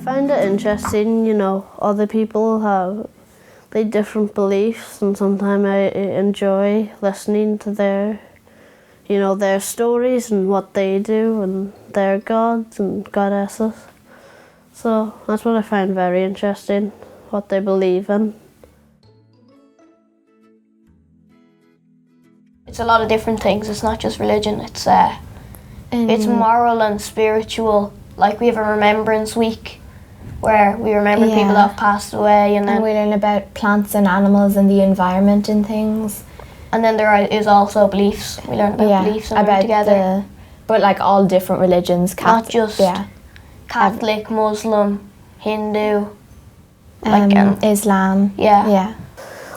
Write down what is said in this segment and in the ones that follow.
find it interesting, other people have different beliefs, and sometimes I enjoy listening to their stories and what they do and their gods and goddesses. So that's what I find very interesting, what they believe in. It's a lot of different things. It's not just religion. It's moral and spiritual. Like we have a remembrance week where we remember people that have passed away, and then we learn about plants and animals and the environment and things. And then there is also beliefs. We learn about beliefs and learn together. But like all different religions, not just Catholic, Muslim, Hindu, Islam. Yeah.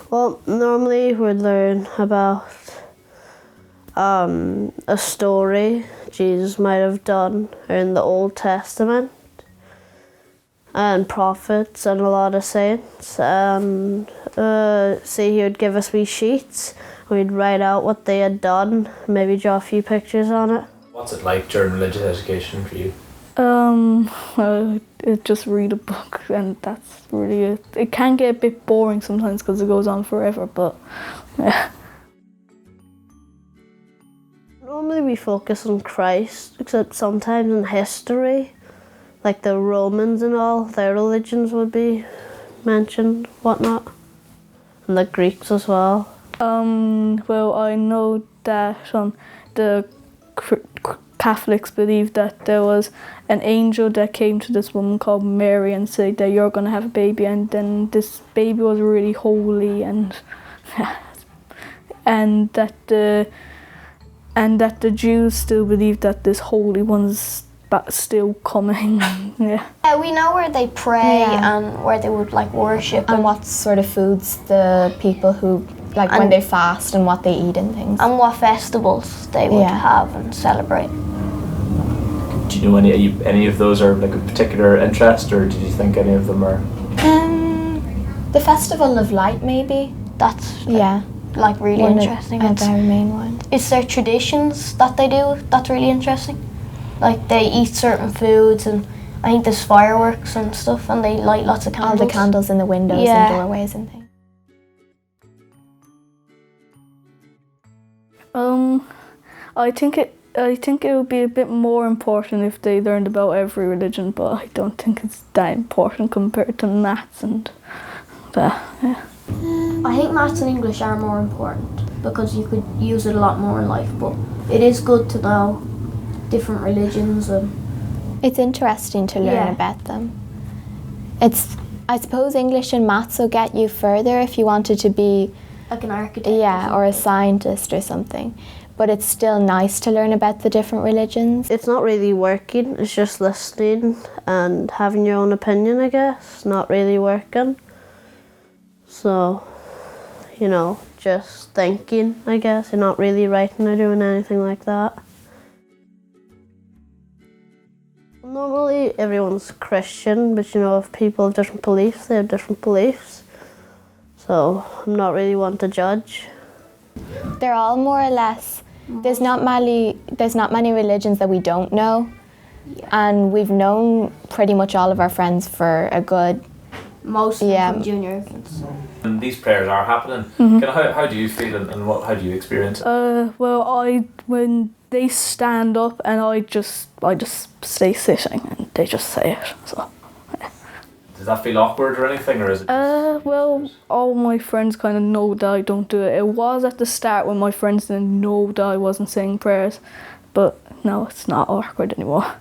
Well, normally we'd learn about a story Jesus might have done in the Old Testament, and prophets and a lot of saints, and say he would give us wee sheets, and we'd write out what they had done, maybe draw a few pictures on it. What's it like during religious education for you? Just read a book, and that's really it. It can get a bit boring sometimes because it goes on forever, but yeah. Normally we focus on Christ, except sometimes in history, like the Romans and all, their religions would be mentioned, whatnot, and the Greeks as well. Well, I know that the Catholics believe that there was an angel that came to this woman called Mary and said that you're going to have a baby, and then this baby was really holy, and that the Jews still believe that this holy one's still coming. Yeah, we know where they pray and where they would worship, and what sort of foods the people who when they fast and what they eat and things, and what festivals they would have and celebrate. Do you know any of those are like a particular interest, or did you think any of them are? The Festival of Light, maybe. That's really interesting. A very main one. It's their traditions that they do that's really interesting. Like they eat certain foods, and I think there's fireworks and stuff, and they light lots of candles. All the candles in the windows and doorways and things. I think it would be a bit more important if they learned about every religion, but I don't think it's that important compared to maths and that. Yeah. I think maths and English are more important because you could use it a lot more in life, but it is good to know different religions. It's interesting to learn about them. I suppose English and maths will get you further if you wanted to be like an architect. Yeah, or a scientist or something. But it's still nice to learn about the different religions. It's not really working, it's just listening and having your own opinion, I guess. Not really working. So, just thinking, I guess. You're not really writing or doing anything like that. Normally everyone's Christian, but if people have different beliefs, they have different beliefs. So I'm not really one to judge. They're all more or less. There's not many religions that we don't know, and we've known pretty much all of our friends for a good. Most of them from junior infants. And these prayers are happening. How do you feel, and how do you experience it? Well, when they stand up, and I just stay sitting, and they just say it. So. Does that feel awkward or anything, or is it? Well, all my friends kind of know that I don't do it. It was at the start when my friends didn't know that I wasn't saying prayers, but now it's not awkward anymore.